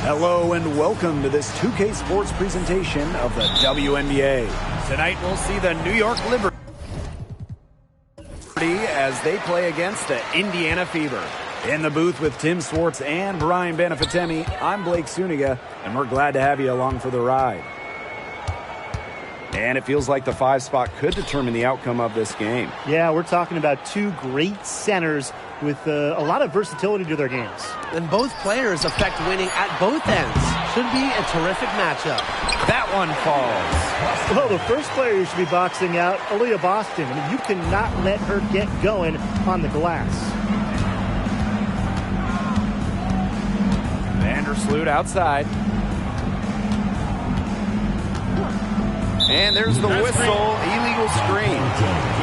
Hello and welcome to this 2K Sports presentation of the WNBA. Tonight we'll see the New York Liberty as they play against the Indiana Fever. In the booth with Tim Swartz and Brian Benefatemi, I'm Blake Suniga, and we're glad to have you along for the ride. And it feels like the 5 spot could determine the outcome of this game. Yeah, we're talking about two great centers with a lot of versatility to their games. And both players affect winning at both ends. Should be a terrific matchup. That one falls. Well, the first player you should be boxing out, Aaliyah Boston. I mean, you cannot let her get going on the glass. Vandersloot outside. And there's the whistle, illegal screen.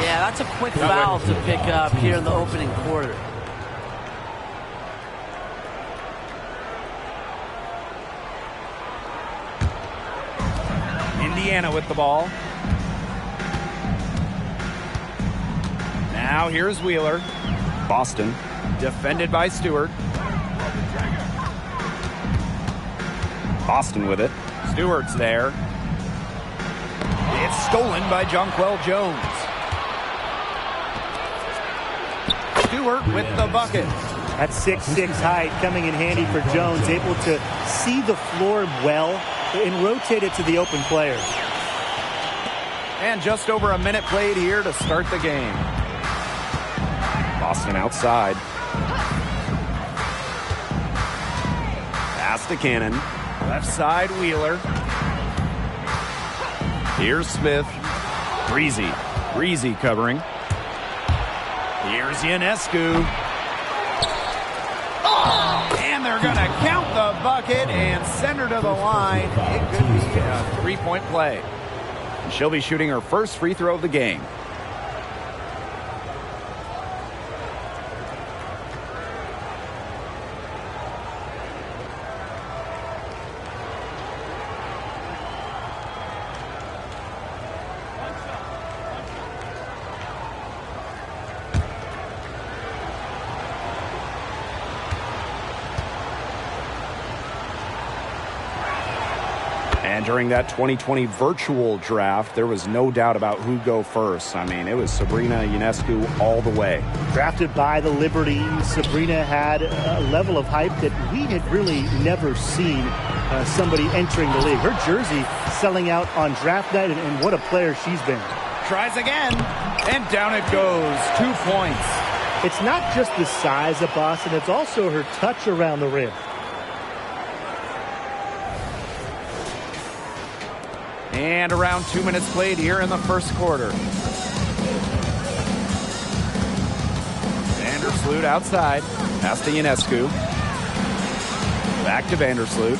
Yeah, that's a quick foul to pick up here in the opening quarter. Indiana with the ball. Now here's Wheeler. Boston, defended by Stewart. Boston with it. Stewart's there. It's stolen by Jonquel Jones. Stewart with the bucket. That 6'6" height coming in handy for Jones, able to see the floor well and rotate it to the open players. And just over a minute played here to start the game. Boston outside. Pass to Cannon. Left side, Wheeler. Here's Smith. Breezy covering. Here's Ionescu. And they're going to count the bucket and send her to the line. It could be a three-point play. And she'll be shooting her first free throw of the game. And during that 2020 virtual draft, there was no doubt about who'd go first. I mean, it was Sabrina Ionescu all the way. Drafted by the Liberty, Sabrina had a level of hype that we had really never seen somebody entering the league. Her jersey selling out on draft night, and what a player she's been. Tries again, and down it goes. 2 points. It's not just the size of Boston, it's also her touch around the rim. And around 2 minutes played here in the first quarter. Vandersloot outside. Pass to Ionescu. Back to Vandersloot.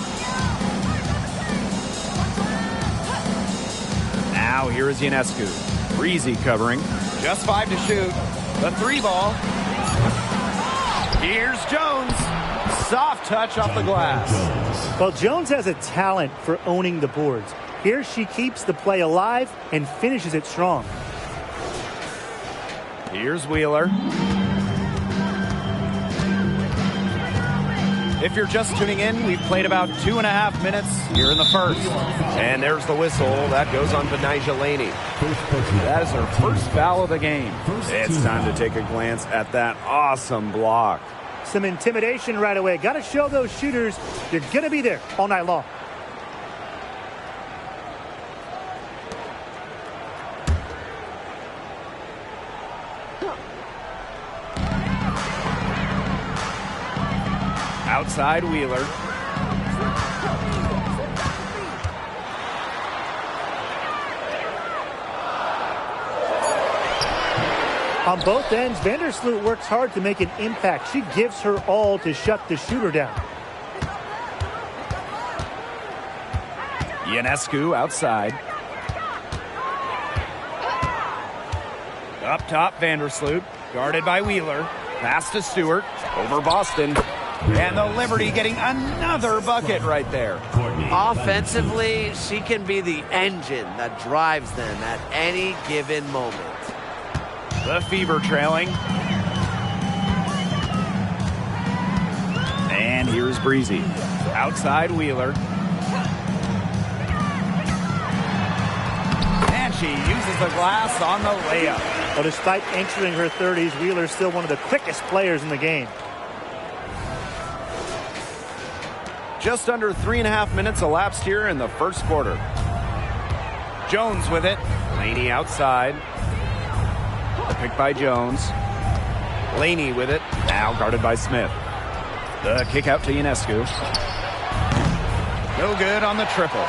Now here is Ionescu. Breezy covering. Just 5 to shoot. The 3 ball. Here's Jones. Soft touch off the glass. Well, Jones has a talent for owning the boards. Here she keeps the play alive and finishes it strong. Here's Wheeler. If you're just tuning in, we've played about 2.5 minutes here in the first. And there's the whistle. That goes on Benijah Laney. That is her first foul of the game. It's time to take a glance at that awesome block. Some intimidation right away. Got to show those shooters you're going to be there all night long. Outside Wheeler. On both ends, Vandersloot works hard to make an impact. She gives her all to shut the shooter down. Ionescu outside. Up top, Vandersloot. Guarded by Wheeler. Pass to Stewart. Over Boston. And the Liberty getting another bucket right there. Offensively, she can be the engine that drives them at any given moment. The Fever trailing. And here's Breezy. Outside Wheeler. And she uses the glass on the layup. Well, despite entering her 30s, Wheeler's still one of the quickest players in the game. Just under 3.5 minutes elapsed here in the first quarter. Jones with it. Laney outside. The pick by Jones. Laney with it. Now guarded by Smith. The kick out to Ionescu. No good on the triple.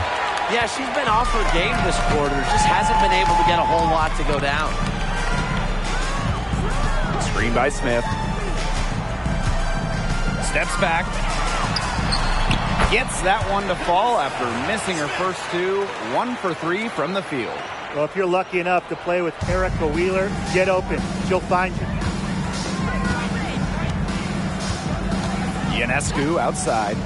Yeah, she's been off her game this quarter. Just hasn't been able to get a whole lot to go down. Screen by Smith. Steps back. Gets that one to fall after missing her first two. 1 for 3 from the field. Well, if you're lucky enough to play with Erica Wheeler, get open. She'll find you. Ionescu outside.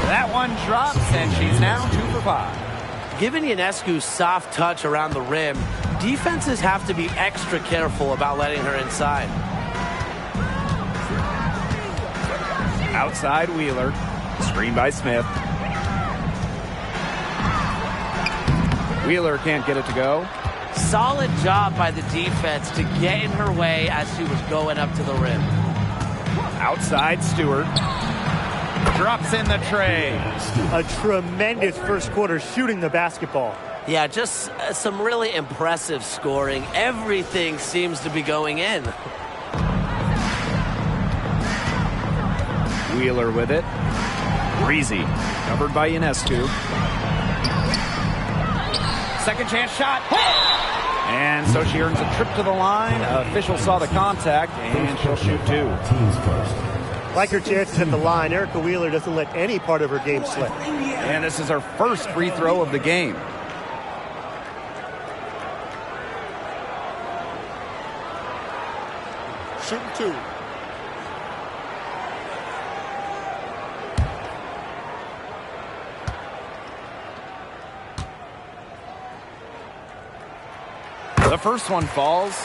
That one drops, and she's now 2 for 5. Given Ionescu's soft touch around the rim, defenses have to be extra careful about letting her inside. Outside Wheeler. Screen by Smith. Wheeler can't get it to go. Solid job by the defense to get in her way as she was going up to the rim. Outside Stewart. Drops in the tray. A tremendous first quarter shooting the basketball. Yeah, just some really impressive scoring. Everything seems to be going in. Wheeler with it. Breezy. Covered by Ionescu. Second chance shot. And so she earns a trip to the line. Official saw the contact, and she'll shoot 2. Teams first. Like her chances at the line, Erica Wheeler doesn't let any part of her game slip. And this is her first free throw of the game. Shooting 2. The first one falls.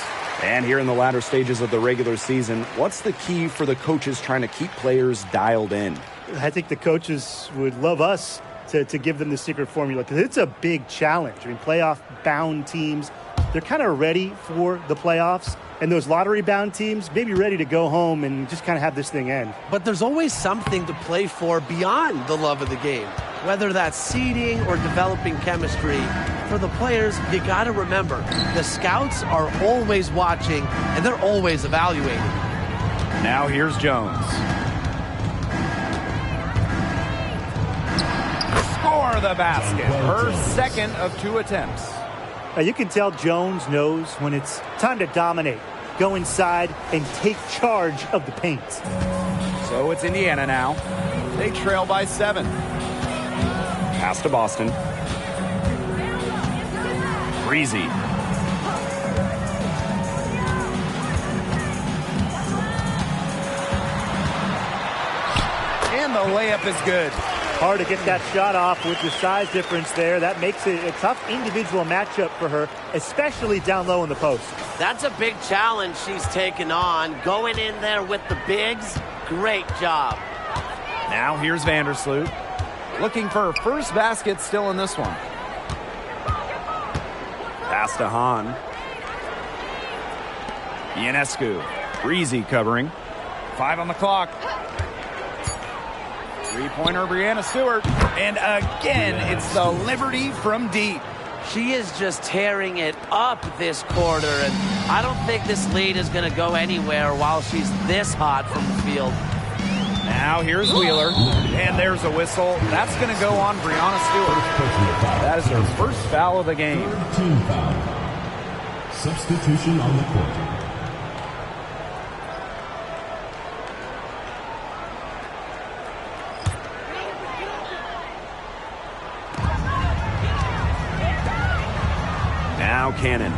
And here in the latter stages of the regular season, what's the key for the coaches trying to keep players dialed in? I think the coaches would love us to give them the secret formula, because it's a big challenge. I mean, playoff-bound teams, they're kind of ready for the playoffs. And those lottery-bound teams may be ready to go home and just kind of have this thing end. But there's always something to play for beyond the love of the game. Whether that's seeding or developing chemistry, for the players, you got to remember, the scouts are always watching and they're always evaluating. Now here's Jones. Score the basket. Her second of 2 attempts. Now you can tell Jones knows when it's time to dominate, go inside, and take charge of the paint. So it's Indiana now. They trail by 7. Pass to Boston. Breezy. And the layup is good. Hard to get that shot off with the size difference there. That makes it a tough individual matchup for her, especially down low in the post. That's a big challenge she's taken on. Going in there with the bigs, great job. Now here's Vandersloot. Looking for her first basket still in this one. Pass to Hahn. Ionescu. Breezy covering. 5 on the clock. Three-pointer, Breanna Stewart. And again, it's the Liberty from deep. She is just tearing it up this quarter, and I don't think this lead is going to go anywhere while she's this hot from the field. Now here's Wheeler, and there's a whistle. That's going to go on Breanna Stewart. That is her first foul of the game. Third team foul. Substitution on the court. Now Cannon.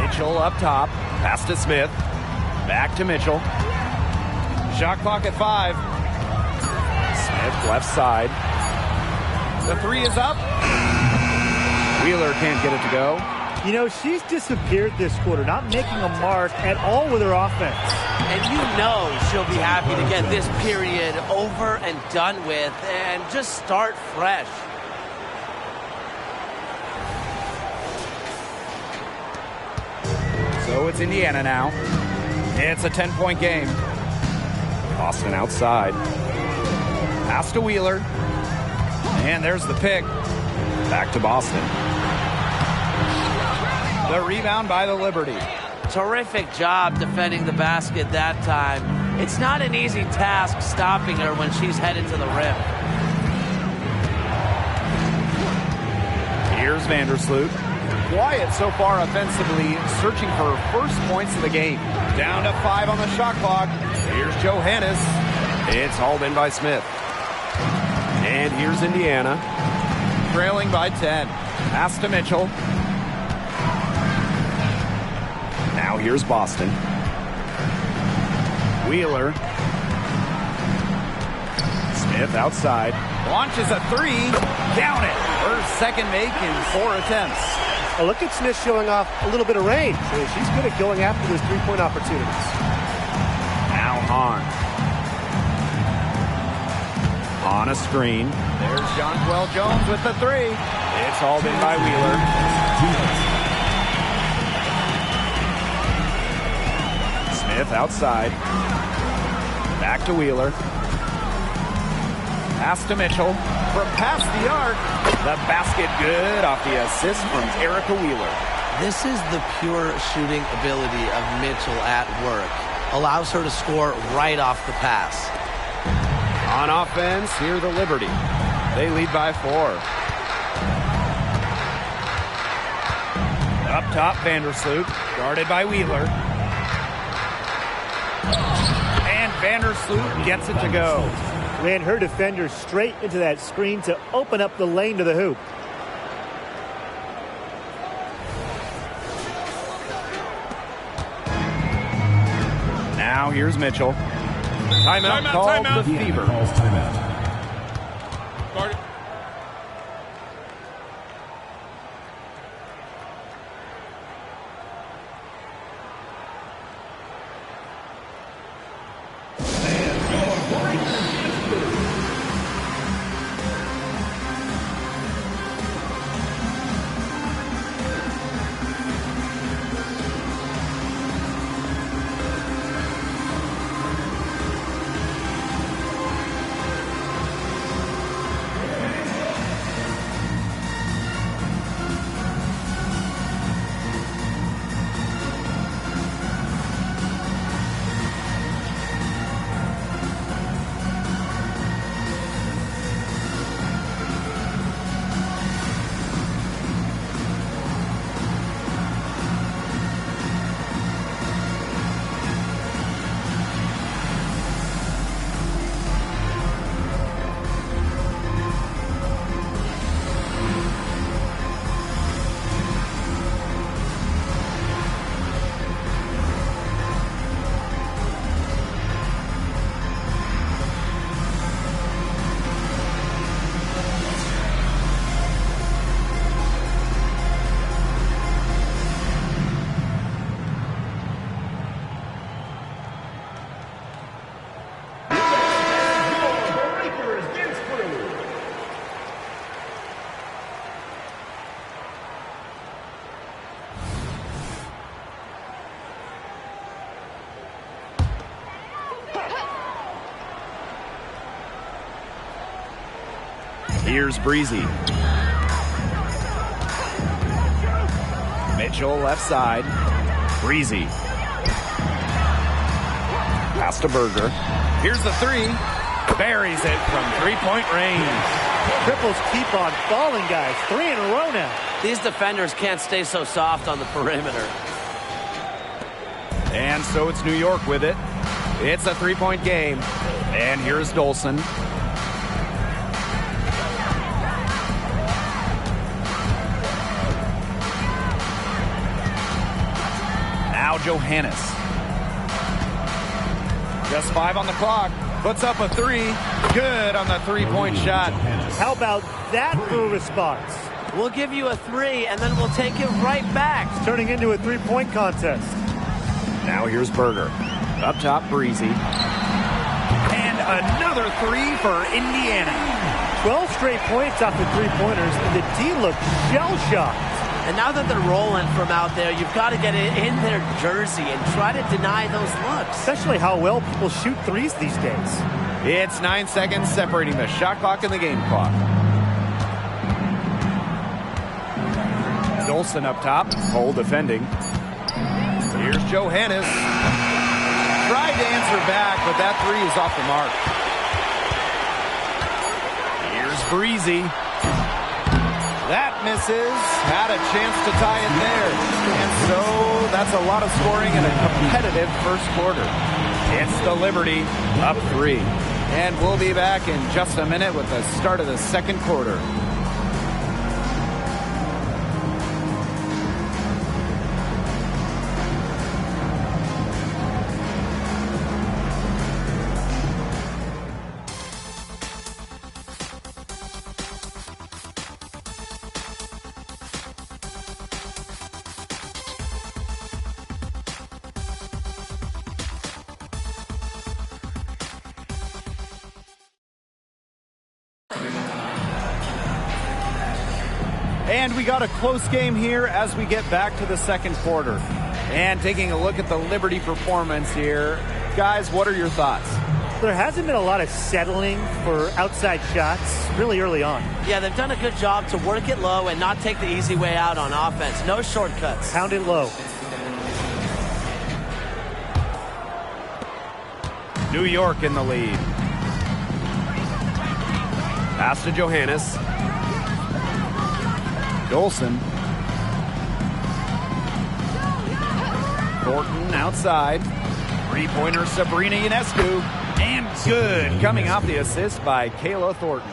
Mitchell up top. Pass to Smith. Back to Mitchell. Shot clock at 5. Smith left side. The 3 is up. Wheeler can't get it to go. You know, she's disappeared this quarter, not making a mark at all with her offense. And you know she'll be happy to get this period over and done with and just start fresh. So it's Indiana now. It's a 10-point game. Boston outside. Pass to Wheeler. And there's the pick. Back to Boston. The rebound by the Liberty. Terrific job defending the basket that time. It's not an easy task stopping her when she's headed to the rim. Here's Vandersloot. Quiet so far offensively, searching for her first points of the game. Down to 5 on the shot clock. Here's Johannes. It's hauled in by Smith. And here's Indiana. Trailing by 10. Pass to Mitchell. Now here's Boston. Wheeler. Smith outside. Launches a 3. Down it. Her second make in 4 attempts. Oh, look at Smith showing off a little bit of range. She's good at going after those three-point opportunities. Now Hahn. On a screen. There's Jonquel Jones with the 3. It's hauled in by Wheeler. Smith outside. Back to Wheeler. Pass to Mitchell. From past the arc. The basket good off the assist from Erica Wheeler. This is the pure shooting ability of Mitchell at work. Allows her to score right off the pass. On offense, here the Liberty. They lead by 4. Up top, Vandersloot. Guarded by Wheeler. And Vandersloot gets it to go. Ran her defender straight into that screen to open up the lane to the hoop. Now here's Mitchell. Timeout called. The Fever. Guard it. Here's Breezy. Mitchell left side. Breezy. Pass to Berger. Here's the 3. Buries it from three-point range. Triples keep on falling, guys. 3 in a row now. These defenders can't stay so soft on the perimeter. And so it's New York with it. It's a three-point game. And here's Dolson. Now Johannes. Just 5 on the clock. Puts up a 3. Good on the three-point shot. How about that for a response? We'll give you a 3, and then we'll take it right back. It's turning into a three-point contest. Now here's Berger. Up top, Breezy. And another 3 for Indiana. 12 straight points off the three-pointers, and the D looked shell-shocked. And now that they're rolling from out there, you've got to get it in their jersey and try to deny those looks. Especially how well people shoot threes these days. It's 9 seconds separating the shot clock and the game clock. Dolson up top, Cole defending. Here's Johannes. Tried to answer back, but that 3 is off the mark. Here's Breezy. That misses. Had a chance to tie it there. And so that's a lot of scoring in a competitive first quarter. It's the Liberty up 3. And we'll be back in just a minute with the start of the second quarter. And we got a close game here as we get back to the second quarter. And taking a look at the Liberty performance here. Guys, what are your thoughts? There hasn't been a lot of settling for outside shots really early on. Yeah, they've done a good job to work it low and not take the easy way out on offense. No shortcuts. Pound it low. New York in the lead. Pass to Johannes. Dolson. Thornton outside. Three-pointer Sabrina Ionescu. And good. Coming off the assist by Kayla Thornton.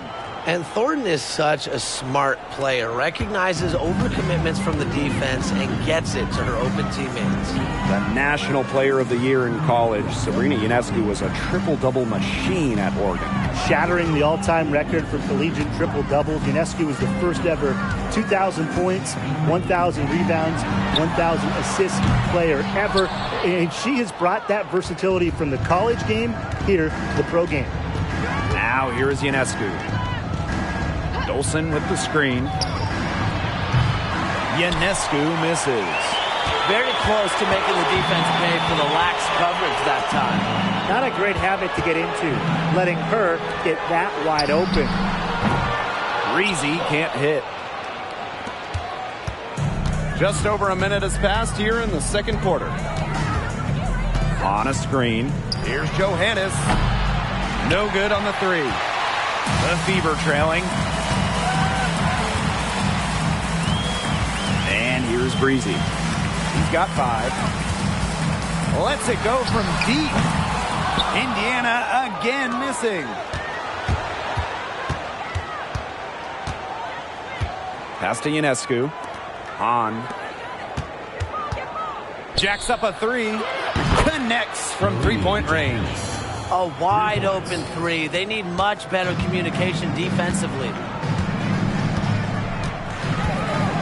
And Thornton is such a smart player. Recognizes overcommitments from the defense and gets it to her open teammates. The National Player of the Year in college, Sabrina Ionescu was a triple-double machine at Oregon. Shattering the all-time record for collegiate triple-doubles. Ionescu was the first ever 2,000 points, 1,000 rebounds, 1,000 assist player ever. And she has brought that versatility from the college game here to the pro game. Now here is Ionescu. Dolson with the screen. Ionescu misses. Very close to making the defense pay for the lax coverage that time. Not a great habit to get into, letting her get that wide open. Breezy can't hit. Just over a minute has passed here in the second quarter. On a screen. Here's Johannes. No good on the 3. The Fever trailing. And here's Breezy. He's got 5. Lets it go from deep. Indiana again missing. Pass to Ionescu. On. Jacks up a 3. Connects from three-point range. A wide open 3. They need much better communication defensively.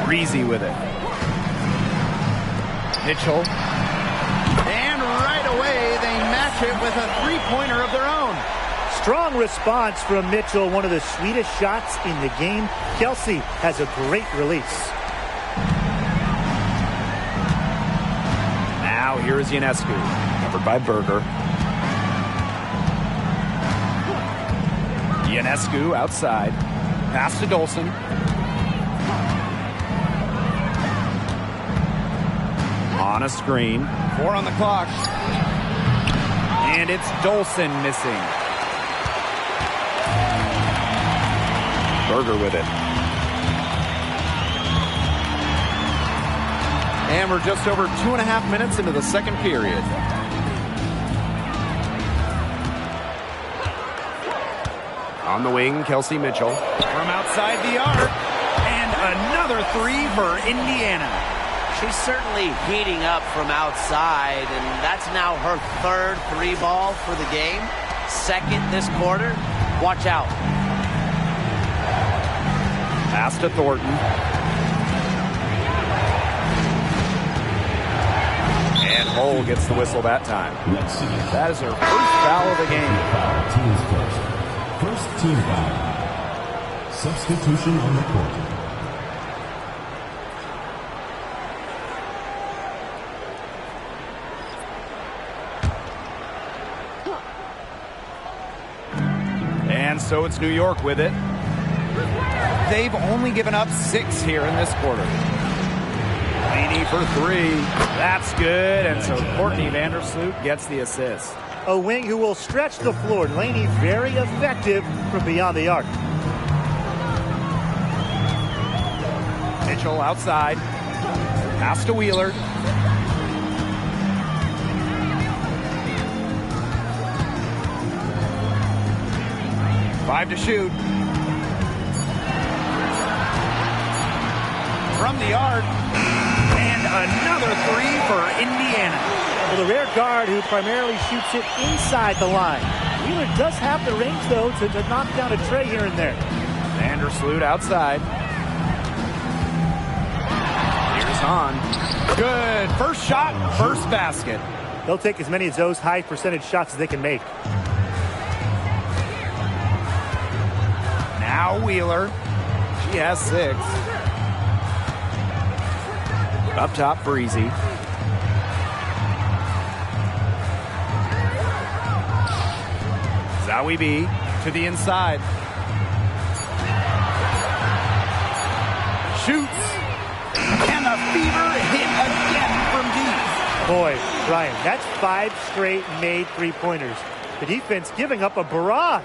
Breezy with it. Mitchell. And right away, they match it with a three-pointer of their own. Strong response from Mitchell, one of the sweetest shots in the game. Kelsey has a great release. Now here is Ionescu, covered by Berger. Ionescu outside. Pass to Dolson. On a screen. 4 on the clock. And it's Dolson missing. Berger with it. And we're just over 2.5 minutes into the second period. On the wing, Kelsey Mitchell. From outside the arc. And another 3 for Indiana. She's certainly heating up from outside, and that's now her 3rd 3-ball for the game. 2nd this quarter. Watch out. Pass to Thornton. And Hull gets the whistle that time. That is her first foul of the game. First team foul. Substitution on the court. And so it's New York with it. They've only given up 6 here in this quarter. Laney for 3. That's good. And so Courtney Vandersloot gets the assist. A wing who will stretch the floor. Laney very effective from beyond the arc. Mitchell outside. Pass to Wheeler. Five to shoot. From the arc. And another 3 for Indiana. Well, the rare guard who primarily shoots it inside the line. Wheeler does have the range, though, to knock down a tray here and there. Vandersloot outside. Here's Hahn. Good. First shot, first basket. They'll take as many of those high percentage shots as they can make. Now Wheeler. She has 6. Up top, Breezy. Zowie B to the inside. Shoots. And the fever hit again from deep. Boy, Brian, that's 5 straight made three-pointers. The defense giving up a barrage.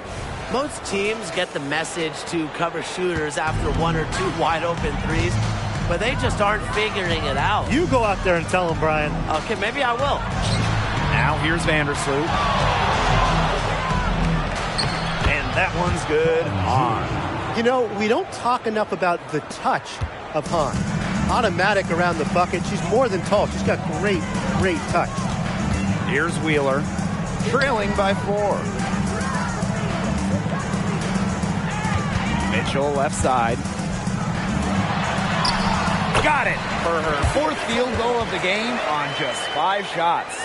Most teams get the message to cover shooters after 1 or 2 wide open threes, but they just aren't figuring it out. You go out there and tell them, Brian. Okay, maybe I will. Now here's Vandersloot. And that one's good on. You know, we don't talk enough about the touch of Hahn. Automatic around the bucket. She's more than tall. She's got great, great touch. Here's Wheeler. Trailing by 4. Mitchell left side. Got it for her 4th field goal of the game on just 5 shots.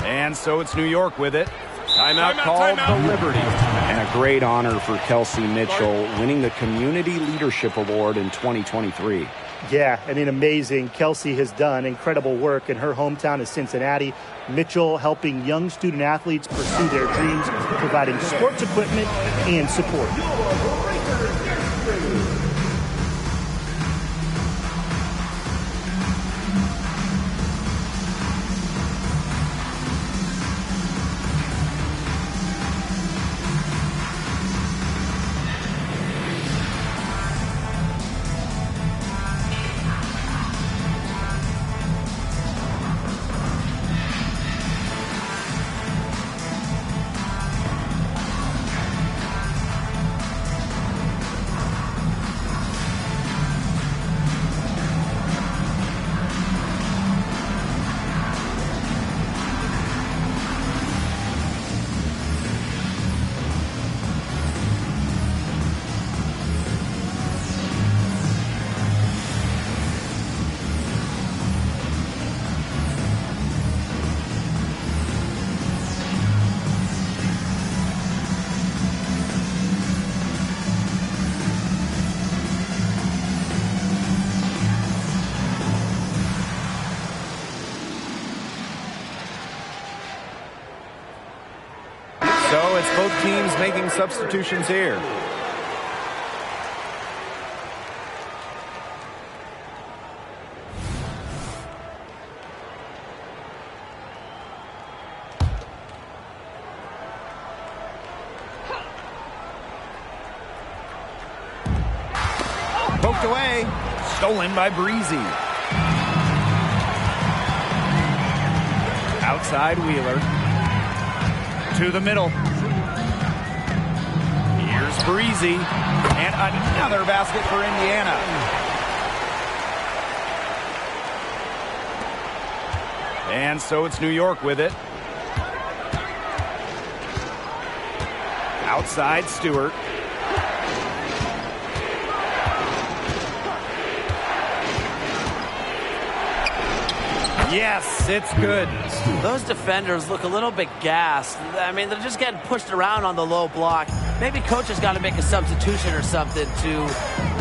And so it's New York with it. Timeout called the Liberty. And a great honor for Kelsey Mitchell, winning the Community Leadership Award in 2023. Yeah, I mean, amazing. Kelsey has done incredible work in her hometown of Cincinnati. Mitchell helping young student athletes pursue their dreams, providing sports equipment and support. So it's both teams making substitutions here. Poked away. Stolen by Breezy. Outside Wheeler. To the middle. Here's Breezy. And another basket for Indiana. And so it's New York with it. Outside Stewart. Yes, it's good. Those defenders look a little bit gassed. I mean, they're just getting pushed around on the low block. Maybe coach has got to make a substitution or something to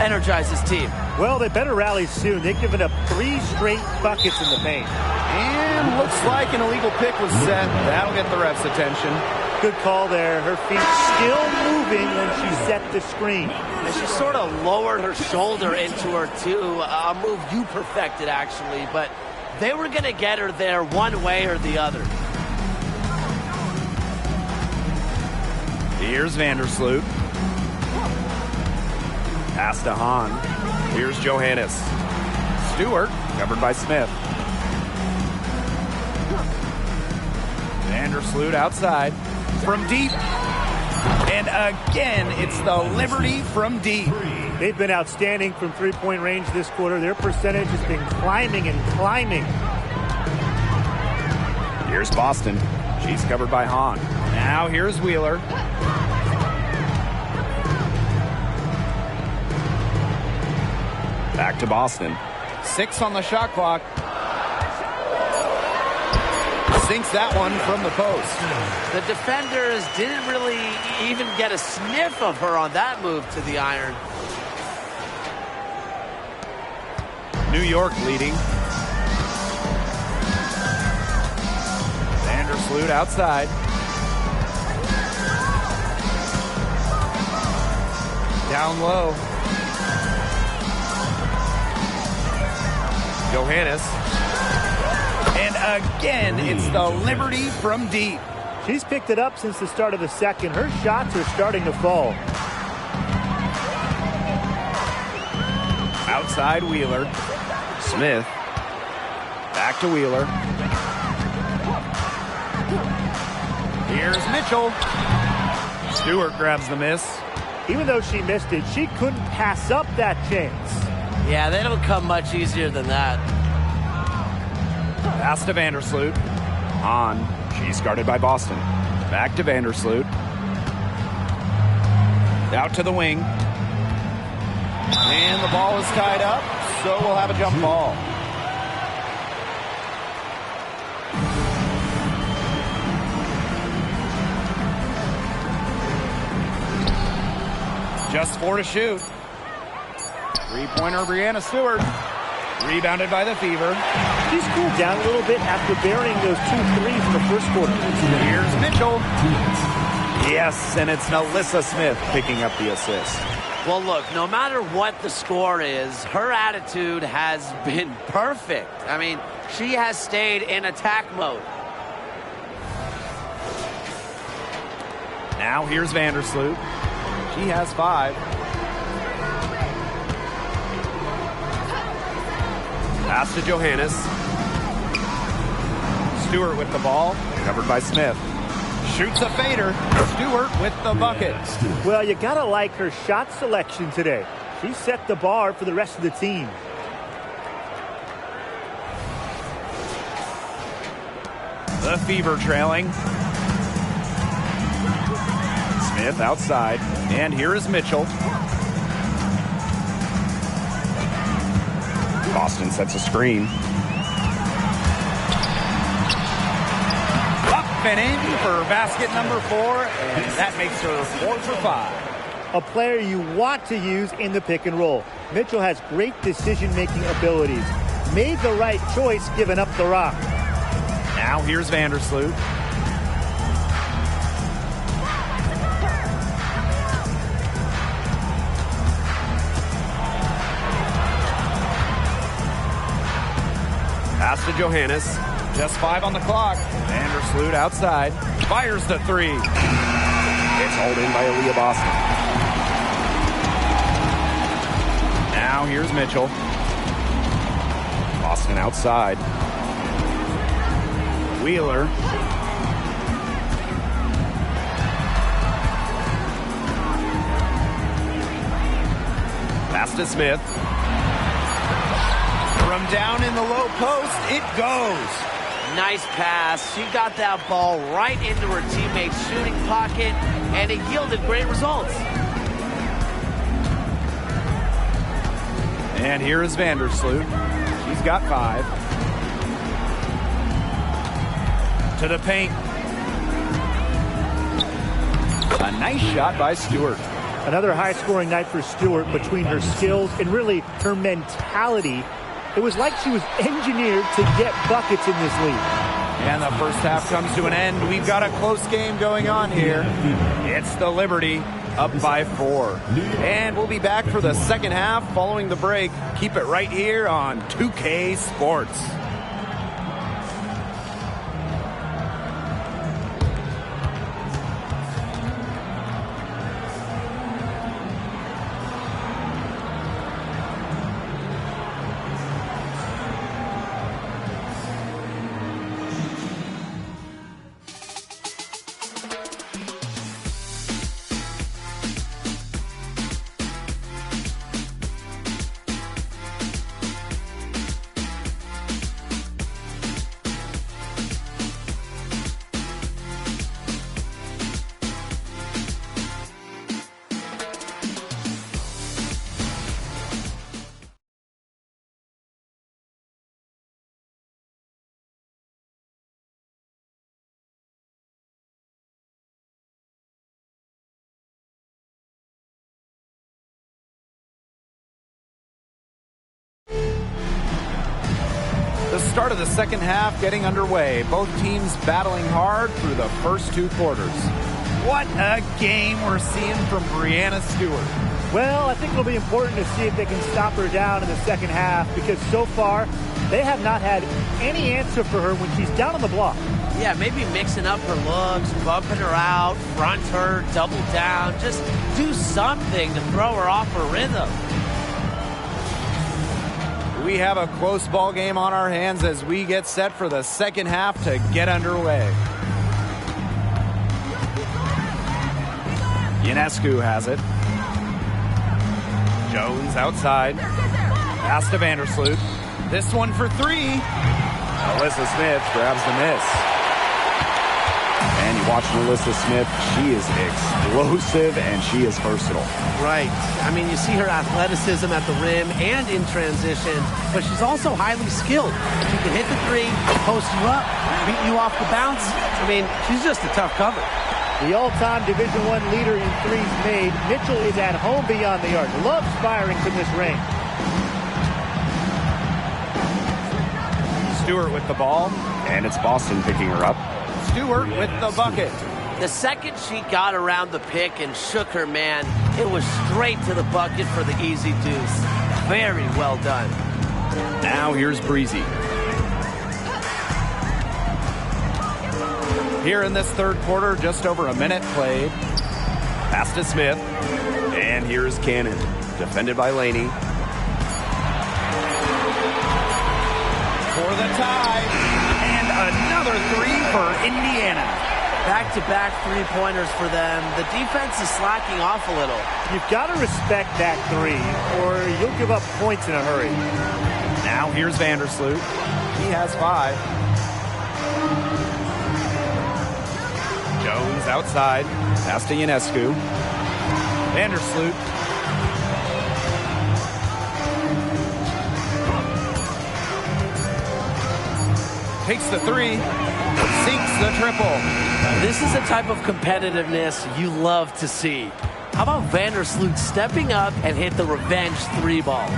energize his team. Well, they better rally soon. They've given up 3 straight buckets in the paint. And looks like an illegal pick was set. That'll get the ref's attention. Good call there. Her feet still moving when she set the screen. And she sort of lowered her shoulder into her, too. A move you perfected, actually. But they were going to get her there one way or the other. Here's Vandersloot. Pass to Hahn. Here's Johannes. Stewart, covered by Smith. Vandersloot outside. From deep. And again, it's the Liberty from deep. They've been outstanding from three-point range this quarter. Their percentage has been climbing and climbing. Here's Boston. She's covered by Hahn. Now here's Wheeler. Back to Boston. 6 on the shot clock. Sinks that one from the post. The defenders didn't really even get a sniff of her on that move to the iron. New York leading. Vandersloot outside. Down low. Johannes. And again, it's the Liberty from deep. She's picked it up since the start of the second. Her shots are starting to fall. Outside Wheeler. Smith. Back to Wheeler. Here's Mitchell. Stewart grabs the miss. Even though she missed it, she couldn't pass up that chance. Yeah, they don't come much easier than that. Pass to Vandersloot. On. She's guarded by Boston. Back to Vandersloot. Out to the wing. And the ball is tied up, so we'll have a jump ball. Just 4 to shoot. Three-pointer, Breanna Stewart. Rebounded by the Fever. She's cooled down a little bit after burying those 2 threes in the first quarter. Here's Mitchell. Yes, and it's Alyssa Smith picking up the assist. Well, look, no matter what the score is, her attitude has been perfect. I mean, she has stayed in attack mode. Now here's Vandersloot. She has 5. Pass to Johannes. Stewart with the ball, covered by Smith. Shoots a fader. Stewart with the bucket. Well, you gotta like her shot selection today. She set the bar for the rest of the team. The Fever trailing. Smith outside. And here is Mitchell. Boston sets a screen. Up and in for basket number 4, and that makes her 4 for 5. A player you want to use in the pick and roll. Mitchell has great decision-making abilities. Made the right choice giving up the rock. Now here's Vandersloot. Pass to Johannes. Just 5 on the clock. Vandersloot outside. Fires the 3. It's hauled in by Aaliyah Boston. Now here's Mitchell. Boston outside. Wheeler. Pass to Smith. From down in the low post, it goes. Nice pass. She got that ball right into her teammate's shooting pocket, and it yielded great results. And here is Vandersloot. She's got 5. To the paint. A nice shot by Stewart. Another high-scoring night for Stewart. Between her skills and really her mentality, it was like she was engineered to get buckets in this league. And the first half comes to an end. We've got a close game going on here. It's the Liberty up by 4. And we'll be back for the second half following the break. Keep it right here on 2K Sports. The start of the second half getting underway. Both teams battling hard through the first 2 quarters. What a game we're seeing from Breanna Stewart. Well, I think it'll be important to see if they can stop her down in the second half, because so far they have not had any answer for her when she's down on the block. Yeah, maybe mixing up her looks, bumping her out, front her, double down. Just do something to throw her off her rhythm. We have a close ball game on our hands as we get set for the second half to get underway. Ionescu has it. Jones outside. Pass to Vandersloot. This one for 3. Alyssa Smith grabs the miss. And you watch Alyssa Smith. She is explosive and she is versatile. Right. I mean, you see her athleticism at the rim and in transition, but she's also highly skilled. She can hit the 3, post you up, beat you off the bounce. I mean, she's just a tough cover. The all-time Division I leader in threes made. Mitchell is at home beyond the arc. Loves firing from this range. Stewart with the ball, and it's Boston picking her up. Stewart with the bucket. The second she got around the pick and shook her man, it was straight to the bucket for the easy deuce. Very well done. Now here's Breezy. Here in this third quarter, just over a minute played. Pass to Smith. And here's Cannon. Defended by Laney. For the tie. And another 3 for Indiana. Back-to-back three-pointers for them. The defense is slacking off a little. You've got to respect that 3, or you'll give up points in a hurry. Now here's Vandersloot. He has 5. Jones outside. Pass to Ionescu. Vandersloot. Takes the 3. Sinks the triple. This is the type of competitiveness you love to see. How about Vandersloot stepping up and hit the revenge 3-ball?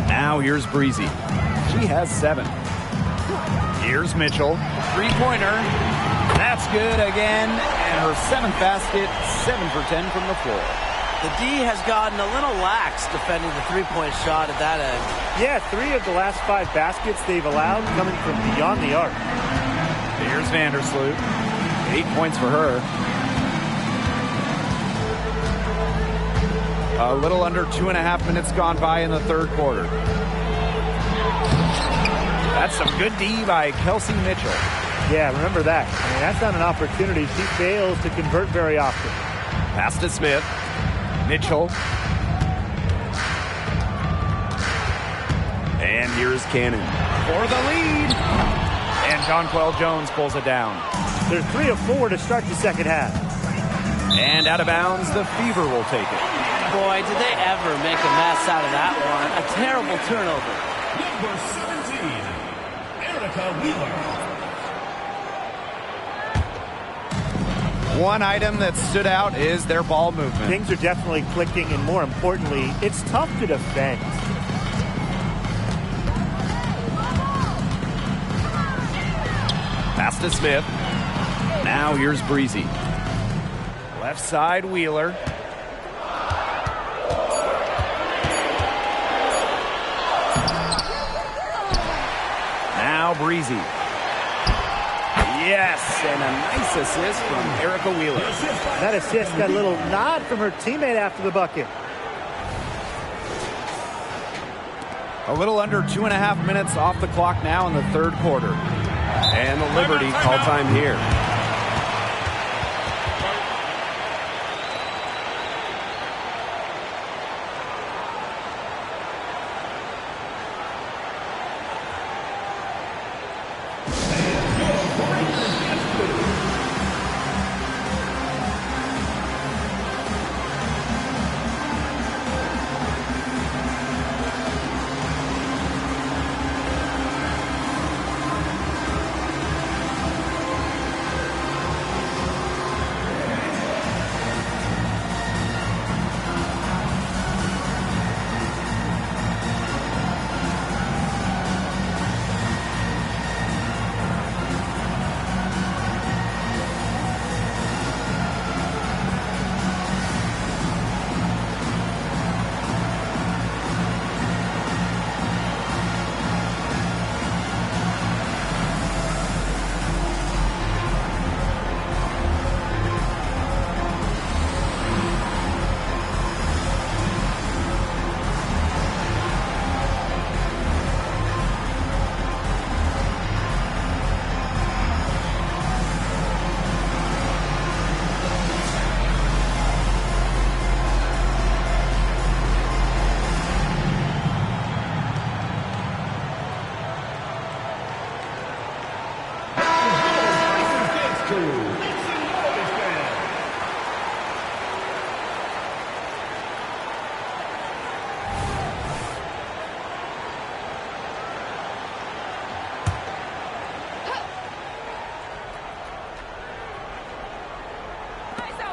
Now here's Breezy. She has 7. Here's Mitchell. 3-pointer. That's good again. And her 7th basket, 7 for 10 from the floor. The D has gotten a little lax defending the 3-point shot at that end. Yeah, 3 of the last 5 baskets they've allowed coming from beyond the arc. Here's Vandersloot. 8 points for her. A little under 2.5 minutes gone by in the third quarter. That's some good D by Kelsey Mitchell. Yeah, remember that. I mean, that's not an opportunity. She fails to convert very often. Pass to Smith. Mitchell. And here's Cannon for the lead. And Jonquel Jones pulls it down. They're 3 of 4 to start the second half. And out of bounds, the Fever will take it. Boy, did they ever make a mess out of that one. A terrible turnover. Number 17, Erica Wheeler. One item that stood out is their ball movement. Things are definitely clicking, and more importantly, it's tough to defend. Pass to Smith. Now here's Breezy. Left side, Wheeler. Now Breezy. Yes, and a nice assist from Erica Wheeler. That assist got a little nod from her teammate after the bucket. A little under 2.5 minutes off the clock now in the third quarter. And the Liberty call time here.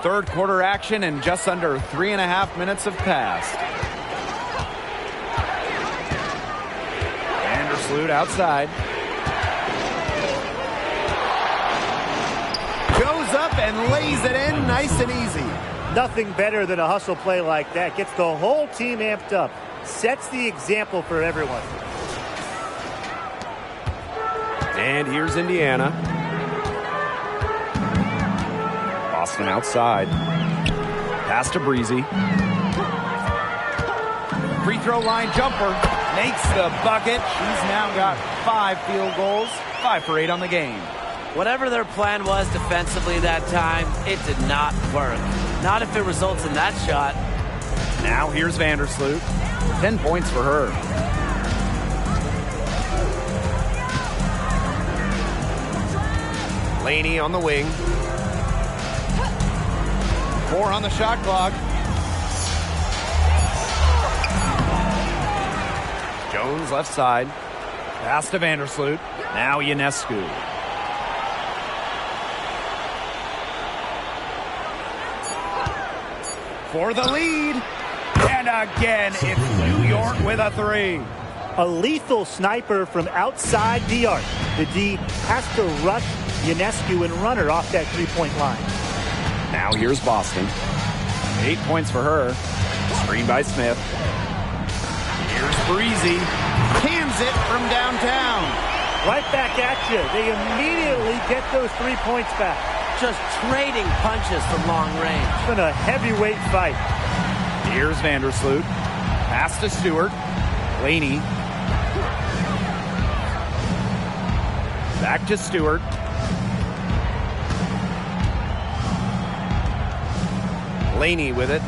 Third quarter action, and just under 3.5 minutes have passed. Vandersloot outside. Goes up and lays it in nice and easy. Nothing better than a hustle play like that. Gets the whole team amped up. Sets the example for everyone. And here's Indiana. Boston outside. Pass to Breezy. Free throw line jumper. Makes the bucket. She's now got 5 field goals. 5 for 8 on the game. Whatever their plan was defensively that time, it did not work. Not if it results in that shot. Now here's Vandersloot. 10 points for her. Laney on the wing. 4 on the shot clock. Jones left side. Pass to Vandersloot. Now Ionescu. For the lead. And again, it's New York with a 3. A lethal sniper from outside the arc. The D has to rush Ionescu and run her off that three-point line. Now here's Boston. 8 points for her. Screen by Smith. Here's Breezy. Cans it from downtown. Right back at you. They immediately get those 3 points back. Just trading punches from long range. It's been a heavyweight fight. Here's Vandersloot. Pass to Stewart. Laney. Back to Stewart. Laney with it.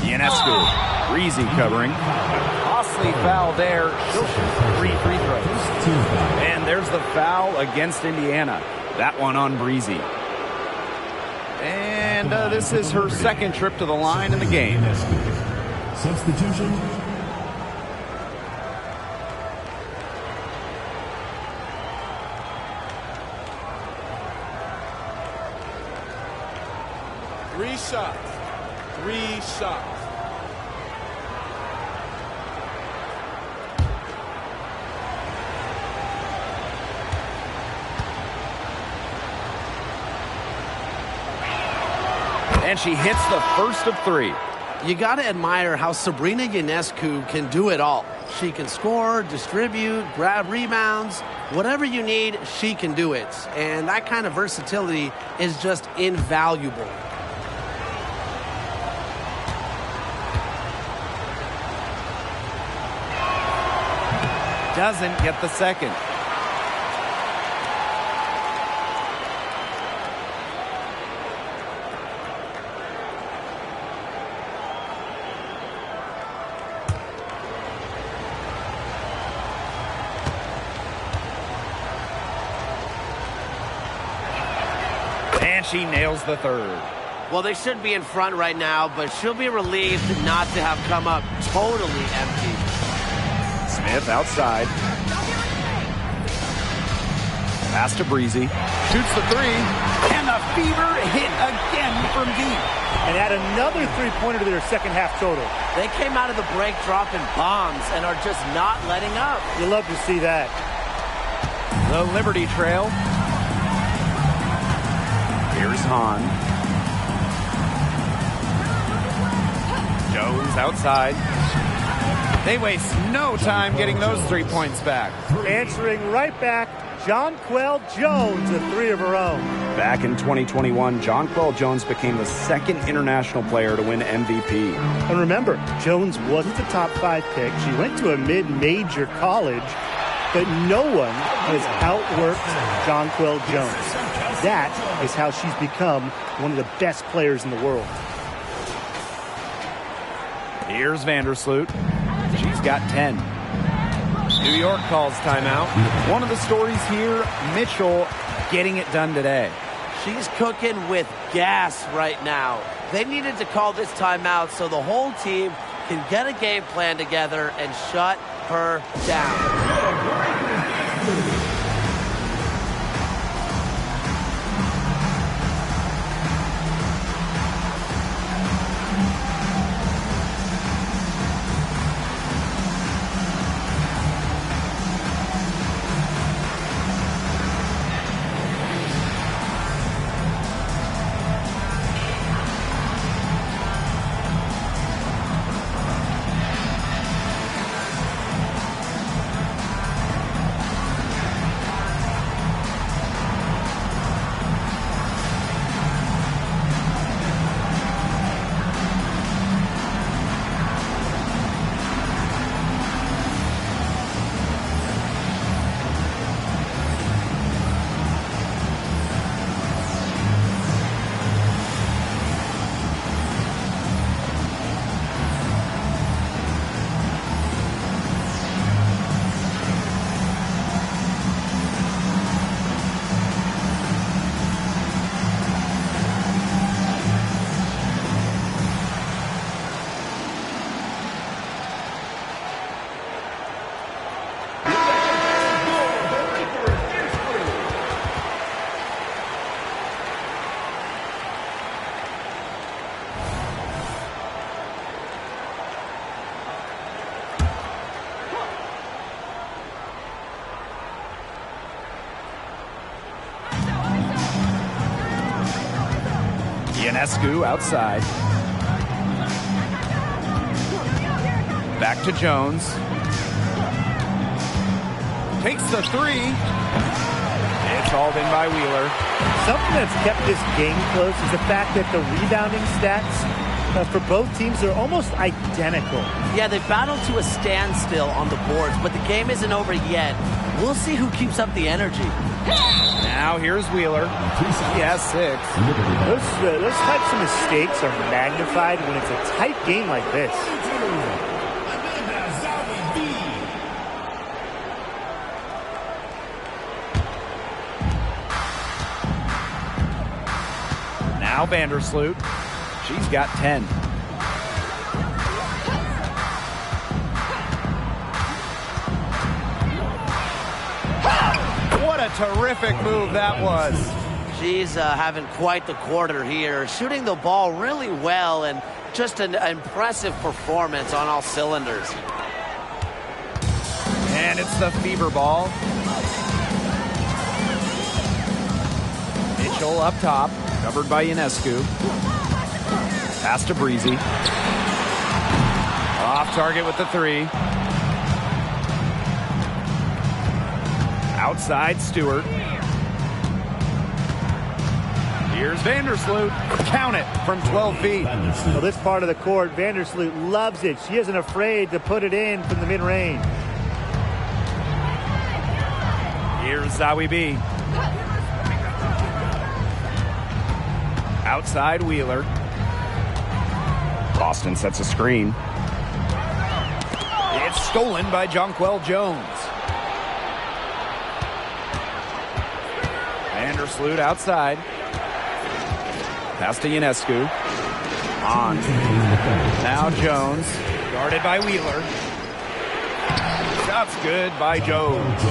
Ionescu. Breezy covering. Costly foul there. She'll shoot 3 free throws. And there's the foul against Indiana. That one on Breezy. And this is her second trip to the line in the game. Substitution. 3 shots. 3 shots. And she hits the first of 3. You got to admire how Sabrina Ionescu can do it all. She can score, distribute, grab rebounds. Whatever you need, she can do it. And that kind of versatility is just invaluable. Doesn't get the second. And she nails the third. Well, they should be in front right now, but she'll be relieved not to have come up totally empty. Smith outside. Pass to Breezy. Shoots the 3. And the fever hit again from deep. And add another three-pointer to their second half total. They came out of the break dropping bombs and are just not letting up. You love to see that. The Liberty Trail. Here's Hahn. Jones outside. They waste no time getting those 3 points back. Answering right back, Jonquel Jones, a 3 of her own. Back in 2021, Jonquel Jones became the second international player to win MVP. And remember, Jones wasn't the top 5 pick. She went to a mid-major college, but no one has outworked Jonquel Jones. That is how she's become one of the best players in the world. Here's Vandersloot. She's got 10. New York calls timeout. One of the stories here, Mitchell getting it done today. She's cooking with gas right now. They needed to call this timeout so the whole team can get a game plan together and shut her down. Ionescu outside. Back to Jones. Takes the 3. It's hauled in by Wheeler. Something that's kept this game close is the fact that the rebounding stats for both teams are almost identical. Yeah, they battled to a standstill on the boards, but the game isn't over yet. We'll see who keeps up the energy. Now here's Wheeler. He has 6. Those types of mistakes are magnified when it's a tight game like this. Now Vandersloot. She's got 10. What a terrific move that was. She's having quite the quarter here, shooting the ball really well and just an impressive performance on all cylinders. And it's the fever ball. Mitchell up top, covered by Ionescu. Pass to Breezy. Off target with the three. Outside Stewart. Here's Vandersloot. Count it from 12 feet. Well, this part of the court, Vandersloot loves it. She isn't afraid to put it in from the mid-range. Here's Zawi B. Outside Wheeler. Boston sets a screen. It's stolen by Jonquel Jones. Vandersloot outside. Pass to Ionescu. On. Now Jones. Guarded by Wheeler. Shot's good by Jones.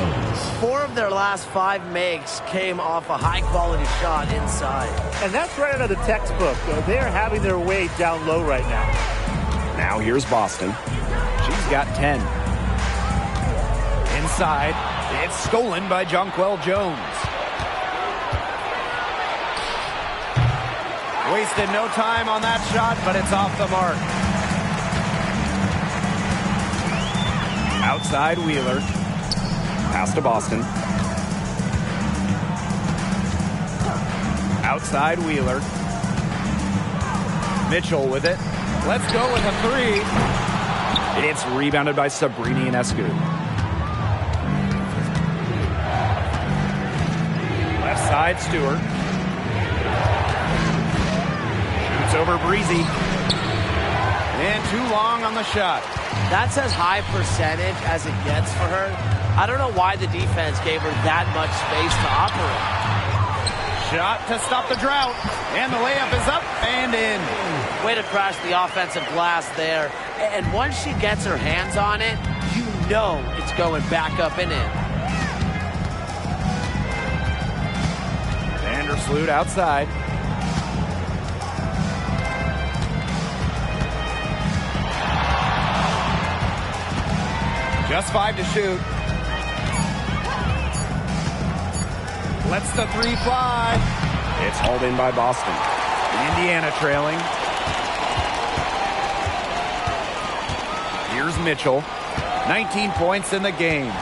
4 of their last 5 makes came off a high-quality shot inside. And that's right out of the textbook. They're having their way down low right now. Now here's Boston. She's got 10. Inside. It's stolen by Jonquel Jones. Wasted no time on that shot, but it's off the mark. Outside Wheeler. Pass to Boston. Outside Wheeler. Mitchell with it. Let's go with a three. It's rebounded by Sabrina Ionescu. Left side Stewart. Shoots over Breezy. And too long on the shot. That's as high percentage as it gets for her. I don't know why the defense gave her that much space to operate. Shot to stop the drought. And the layup is up and in. Way to crash the offensive glass there. And once she gets her hands on it, you know it's going back up and in. Vandersloot outside. Just 5 to shoot. Lets the three fly. It's hauled in by Boston. Indiana trailing. Here's Mitchell. 19 points in the game.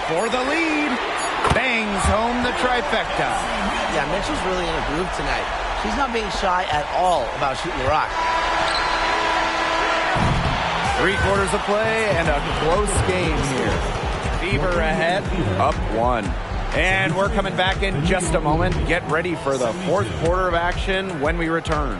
For the lead. Bangs home the trifecta. Yeah, Mitchell's really in a groove tonight. She's not being shy at all about shooting the rock. 3 quarters of play and a close game here. Fever ahead, up 1. And we're coming back in just a moment. Get ready for the 4th quarter of action when we return.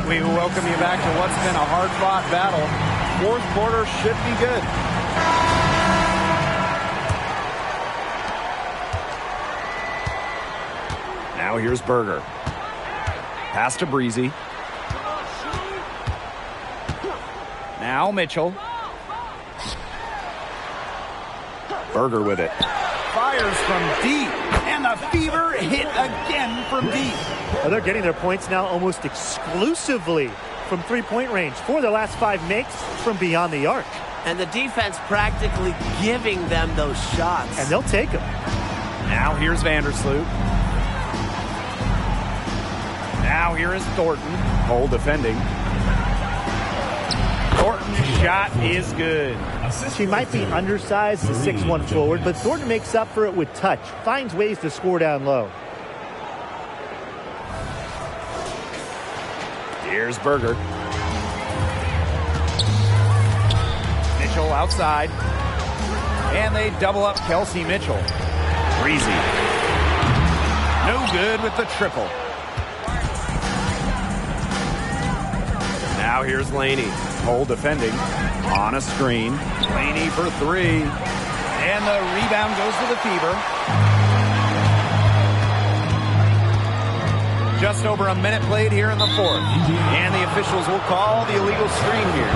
We welcome you back to what's been a hard-fought battle. 4th quarter should be good. Now here's Berger. Pass to Breezy. Now Mitchell. Berger with it. Fires from deep. And the Fever hit again from deep. Well, they're getting their points now almost exclusively from three-point range. 4 of their last 5 makes from beyond the arc. And the defense practically giving them those shots. And they'll take them. Now here's Vandersloot. Now here is Thornton. Cole defending. Thornton's shot is good. She might be undersized as a 6'1" forward, but Thornton makes up for it with touch. Finds ways to score down low. Here's Berger. Mitchell outside. And they double up Kelsey Mitchell. Breezy. No good with the triple. Now here's Laney. Cole defending on a screen. Laney for three. And the rebound goes to the Fever. Just over a minute played here in the fourth. And the officials will call the illegal screen here.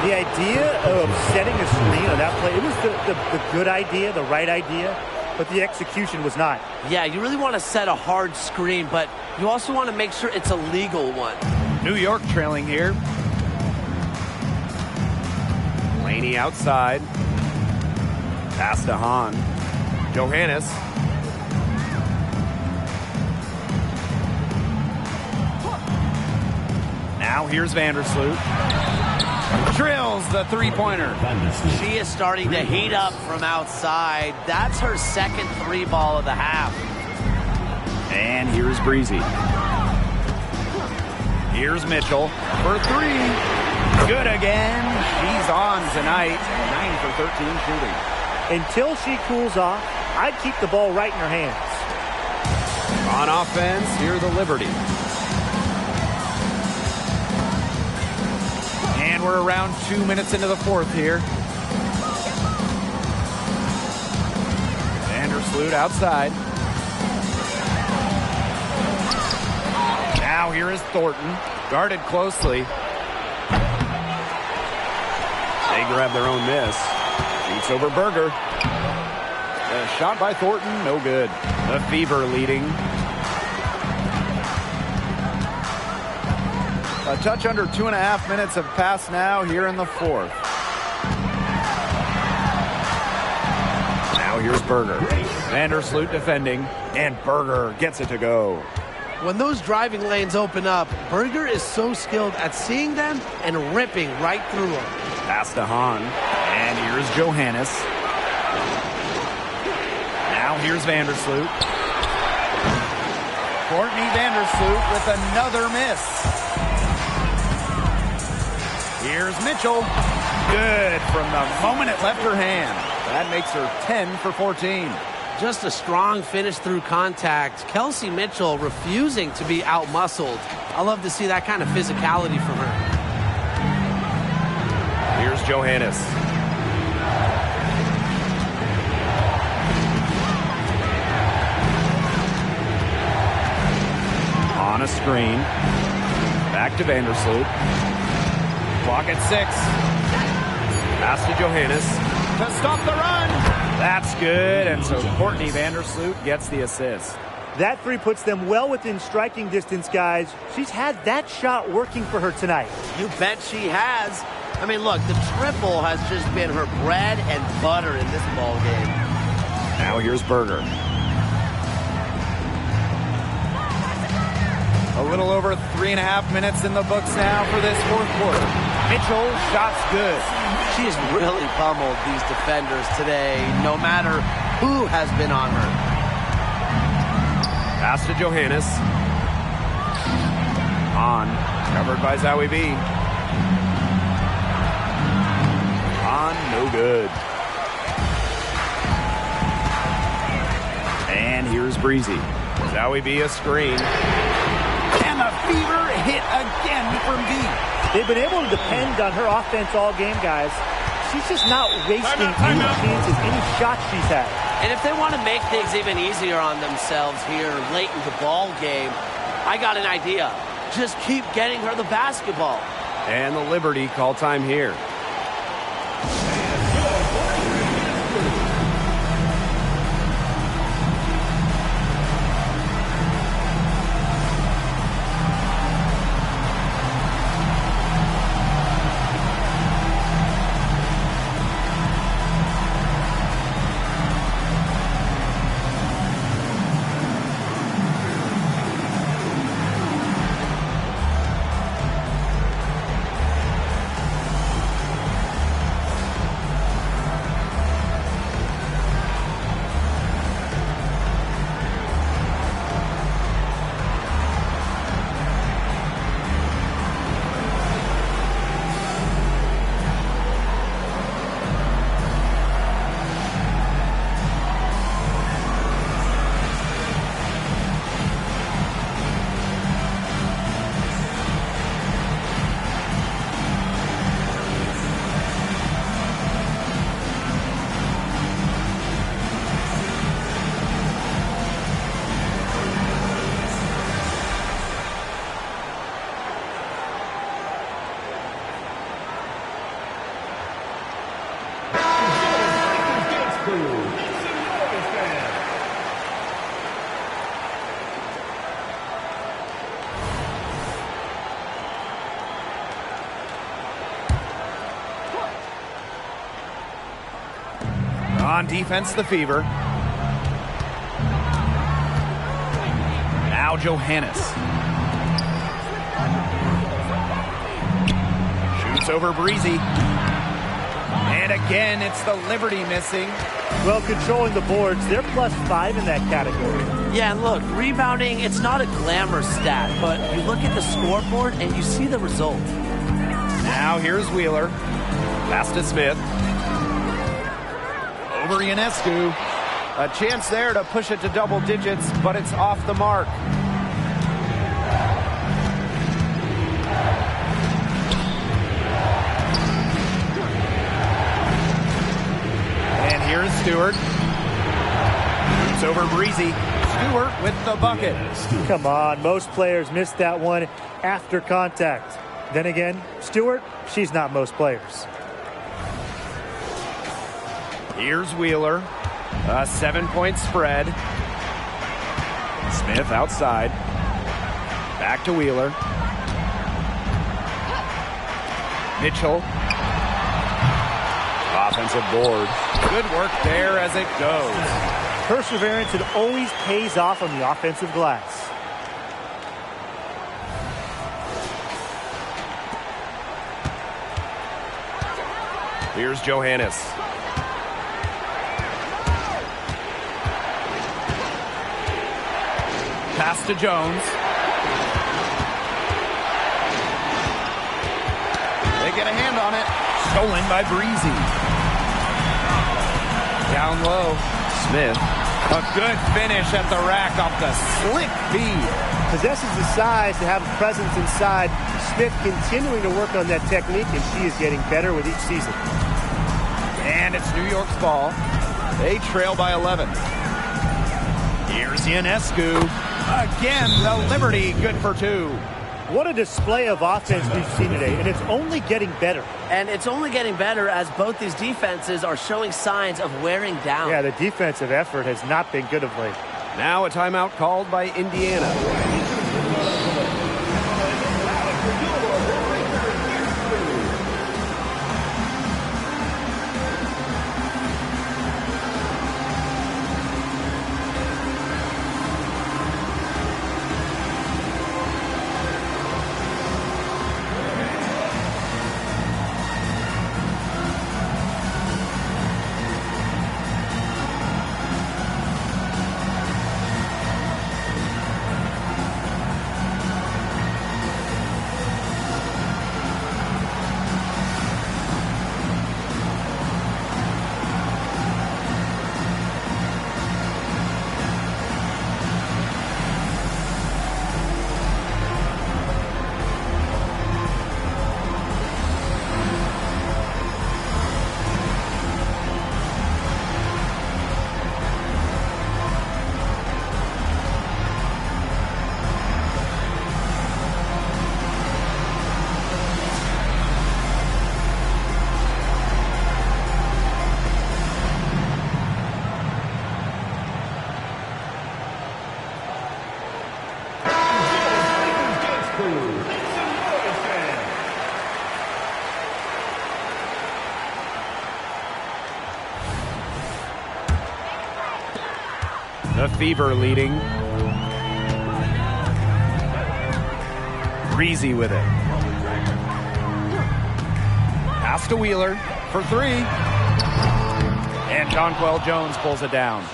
The idea of setting a screen on that play, it was the good idea, the right idea, but the execution was not. Yeah, you really want to set a hard screen, but you also want to make sure it's a legal one. New York trailing here. Laney outside. Pass to Hahn. Johannes. Now here's Vandersloot. Drills the three-pointer. She is starting to heat up from outside. That's her second three ball of the half. And here's Breezy. Here's Mitchell for three. Good again. She's on tonight. 9 for 13 shooting. Until she cools off, I'd keep the ball right in her hands. On offense, here the Liberty. And we're around 2 minutes into the fourth here. Vandersloot outside. Now here is Thornton, guarded closely. They grab their own miss. Shoots over Berger. A shot by Thornton, no good. The Fever leading. A touch under 2.5 minutes have passed now here in the fourth. Now here's Berger. Vandersloot defending, and Berger gets it to go. When those driving lanes open up, Berger is so skilled at seeing them and ripping right through them. Pass to Hahn, and here's Johannes. Now here's Vandersloot. Courtney Vandersloot with another miss. Here's Mitchell. Good from the moment it left her hand. That makes her 10 for 14. Just a strong finish through contact. Kelsey Mitchell refusing to be outmuscled. I love to see that kind of physicality from her. Here's Johannes. On a screen. Back to Vandersloot. Clock at 6. Pass to Johannes to stop the run. That's good, and so Courtney Vandersloot gets the assist. That three puts them well within striking distance, guys. She's had that shot working for her tonight. You bet she has. I mean, look, the triple has just been her bread and butter in this ball game. Now here's Berger. A little over 3.5 minutes in the books now for this fourth quarter. Mitchell, shots good. She has really pummeled these defenders today, no matter who has been on her. Pass to Johannes. On, covered by Zowie B. On, no good. And here's Breezy. Zowie B a screen. And the Fever hit again from deep. They've been able to depend on her offense all game, guys. She's just not wasting any chances, any shots she's had. And if they want to make things even easier on themselves here late in the ball game, I got an idea. Just keep getting her the basketball. And the Liberty call time here. On defense, the Fever. Now Johannes. Shoots over Breezy. And again, it's the Liberty missing. Well, controlling the boards, they're +5 in that category. Yeah, and look, rebounding, it's not a glamour stat, but you look at the scoreboard and you see the result. Now here's Wheeler. Pass to Smith. Over Ionescu. A chance there to push it to double digits, but it's off the mark. And here's Stewart. Shoots over Breezy. Stewart with the bucket. Come on, most players miss that one after contact. Then again, Stewart, she's not most players. Here's Wheeler. A 7-point spread. Smith outside. Back to Wheeler. Mitchell. Offensive board. Good work there as it goes. Perseverance, it always pays off on the offensive glass. Here's Johannes. Pass to Jones. They get a hand on it. Stolen by Breezy. Down low. Smith. A good finish at the rack off the slick feed. Possesses the size to have a presence inside. Smith continuing to work on that technique, and she is getting better with each season. And it's New York's ball. They trail by 11. Here's Ionescu. Again, the Liberty good for 2. What a display of offense we've seen today, and it's only getting better. And it's only getting better as both these defenses are showing signs of wearing down. Yeah, the defensive effort has not been good of late. Now a timeout called by Indiana. The Fever leading. Breezy with it. Pass to Wheeler for 3. And Jonquel Jones pulls it down.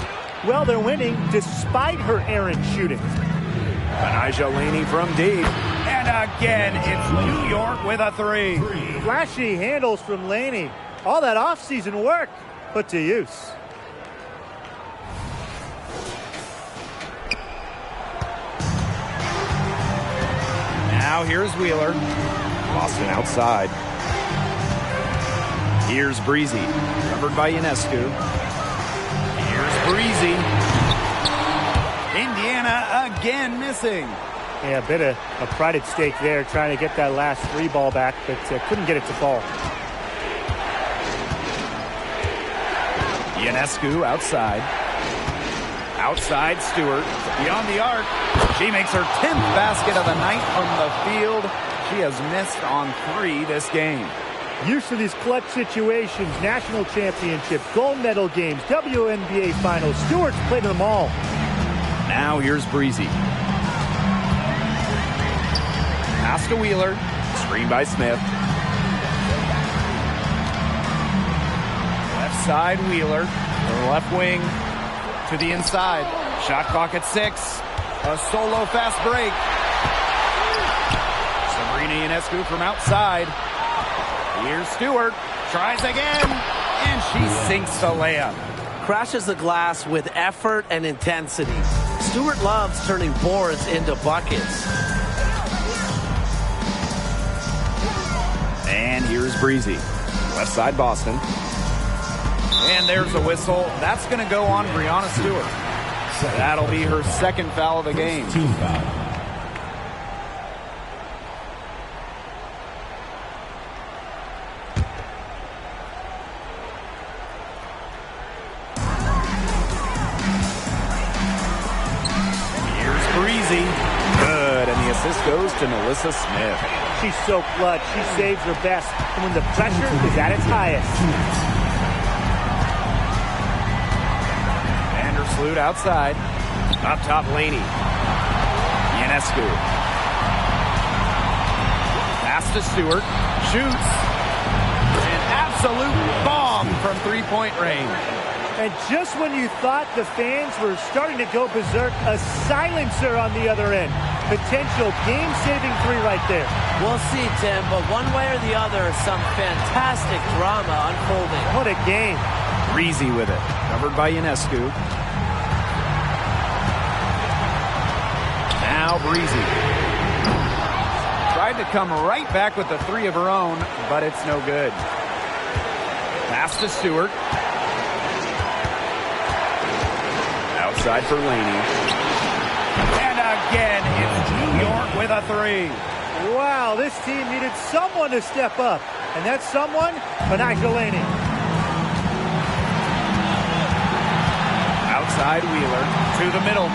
Well, they're winning despite her errant shooting. Benijah Laney from deep. And again, it's New York with a 3. Flashy handles from Laney. All that offseason work put to use. Now here's Wheeler. Boston outside. Here's Breezy. Covered by Ionescu. Here's Breezy. Indiana again missing. Yeah, a bit of a pride at stake there, trying to get that last 3 ball back, but couldn't get it to fall. Ionescu outside. Outside Stewart. Beyond the arc. She makes her 10th basket of the night from the field. She has missed on 3 this game. Used to these clutch situations, national championships, gold medal games, WNBA finals. Stewart's played them all. Now here's Breezy. Pass to Wheeler. Screen by Smith. Left side, Wheeler. To the left wing. To the inside. Shot clock at 6. A solo fast break. Sabrina Ionescu from outside. Here's Stewart. Tries again. And she sinks the layup. Crashes the glass with effort and intensity. Stewart loves turning boards into buckets. And here's Breezy. Left side, Boston. And there's a whistle. That's going to go on Breanna Stewart. That'll be her second foul of the game. Team foul. Here's Breezy. Good. And the assist goes to Melissa Smith. She's so clutch. She saves her best. And when the pressure is at its highest. Vandersloot outside. Up top, Laney. Ionescu. Pass to Stewart. Shoots. An absolute bomb from three-point range. And just when you thought the fans were starting to go berserk, a silencer on the other end. Potential game-saving three right there. We'll see, Tim, but one way or the other, some fantastic drama unfolding. What a game. Breezy with it. Covered by Ionescu. Now Breezy. Tried to come right back with the three of her own, but it's no good. Pass to Stewart. Outside for Laney. And again, it's New York with a three. Wow, this team needed someone to step up. And that someone, Benaja Laney. Outside Wheeler to the middle.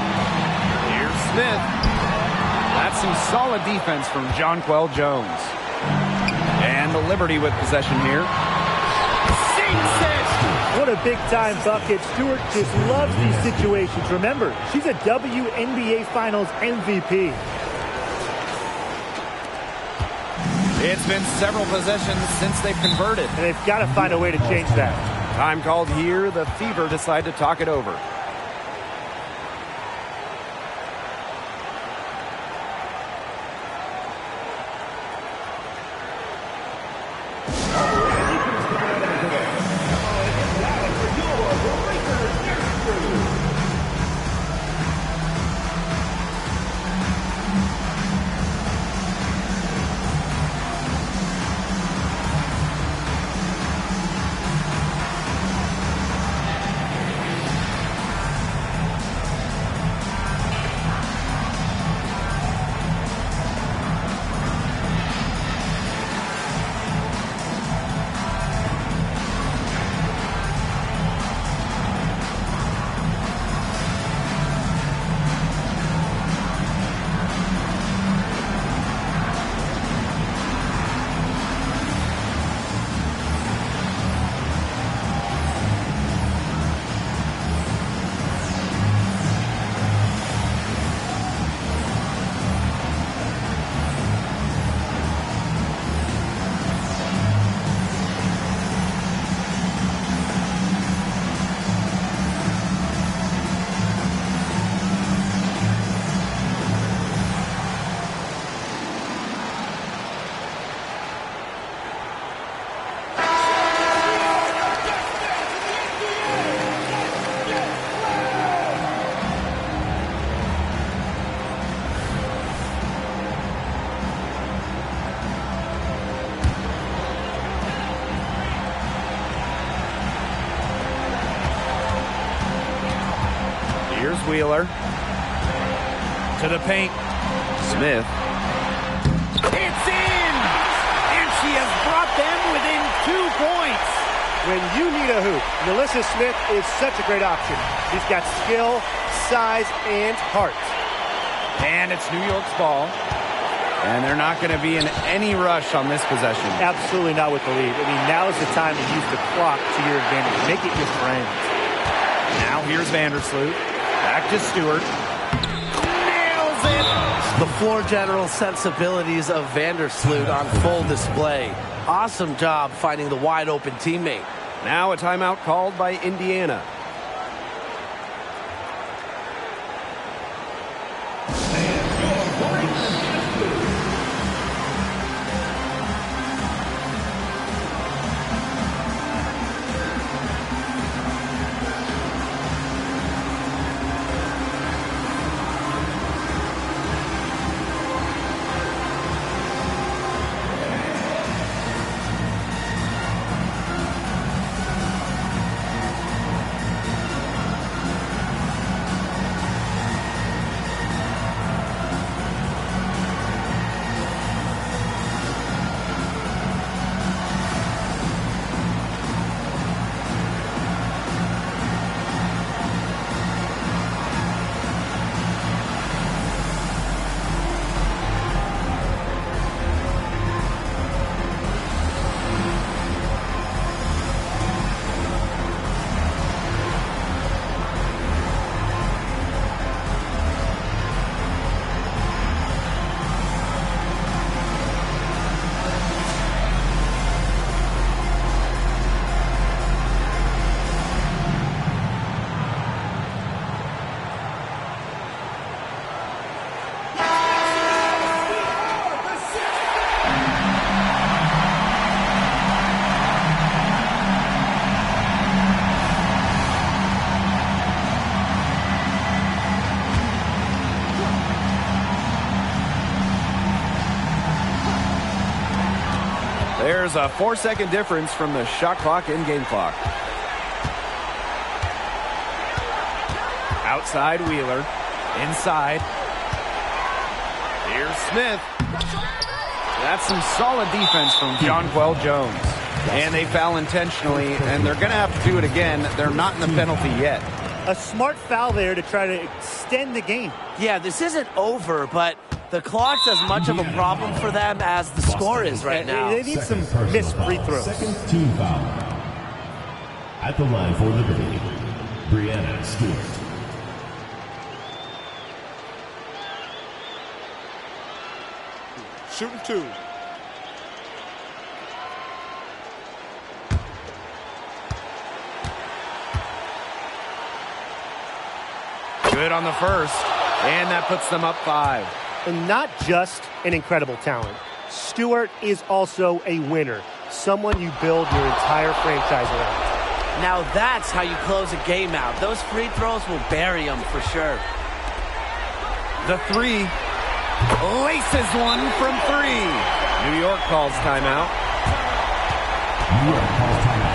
Here's Smith. That's some solid defense from Jonquel Jones. And the Liberty with possession here. Sinks it! What a big-time bucket. Stewart just loves these situations. Remember, she's a WNBA Finals MVP. It's been several possessions since they've converted. And they've got to find a way to change that. Time called here. The Fever decide to talk it over. Here's Wheeler. To the paint. Smith. It's in! And she has brought them within 2 points. When you need a hoop, Melissa Smith is such a great option. She's got skill, size, and heart. And it's New York's ball. And they're not going to be in any rush on this possession. Absolutely not with the lead. I mean, now is the time to use the clock to your advantage. Make it your friend. Now here's Vandersloot. Back to Stewart. Nails it! The floor general sensibilities of Vandersloot on full display. Awesome job finding the wide open teammate. Now a timeout called by Indiana. There's a 4-second difference from the shot clock and game clock. Outside Wheeler. Inside. Here's Smith. That's some solid defense from Jonquel Jones. And they foul intentionally, and they're going to have to do it again. They're not in the penalty yet. A smart foul there to try to extend the game. Yeah, this isn't over, but the clock's as much of a problem for them as the score is right now. They need some missed free throws. Second team foul. At the line for Liberty, Brianna Stewart. Shooting two. Good on the first, and that puts them up 5. And not just an incredible talent. Stewart is also a winner. Someone you build your entire franchise around. Now that's how you close a game out. Those free throws will bury them for sure. The 3 laces one from 3. New York calls timeout. New York calls timeout.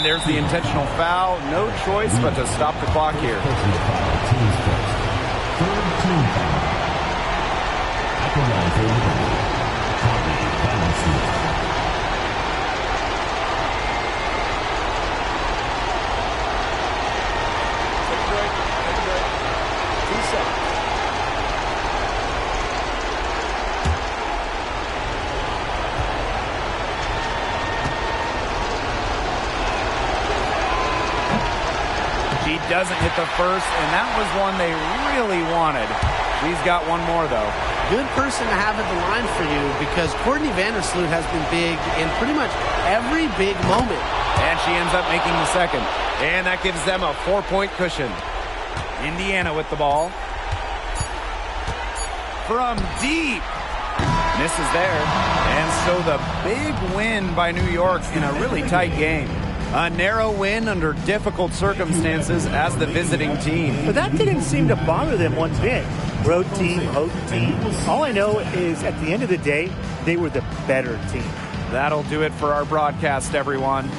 And there's the intentional foul. No choice but to stop the clock here. Personal foul, team's first. Third team foul. At the line for liberty. Courtney Vandersloot. Take a break. Take a break. 2 seconds. She doesn't hit the first, and that was one they really wanted. She's got one more, though. Good person to have at the line for you because Courtney Vandersloot has been big in pretty much every big moment. And she ends up making the second. And that gives them a 4-point cushion. Indiana with the ball. From deep. Misses there. And so the big win by New York in a really tight game. A narrow win under difficult circumstances as the visiting team. But that didn't seem to bother them one bit. Road team, home team. All I know is at the end of the day, they were the better team. That'll do it for our broadcast, everyone.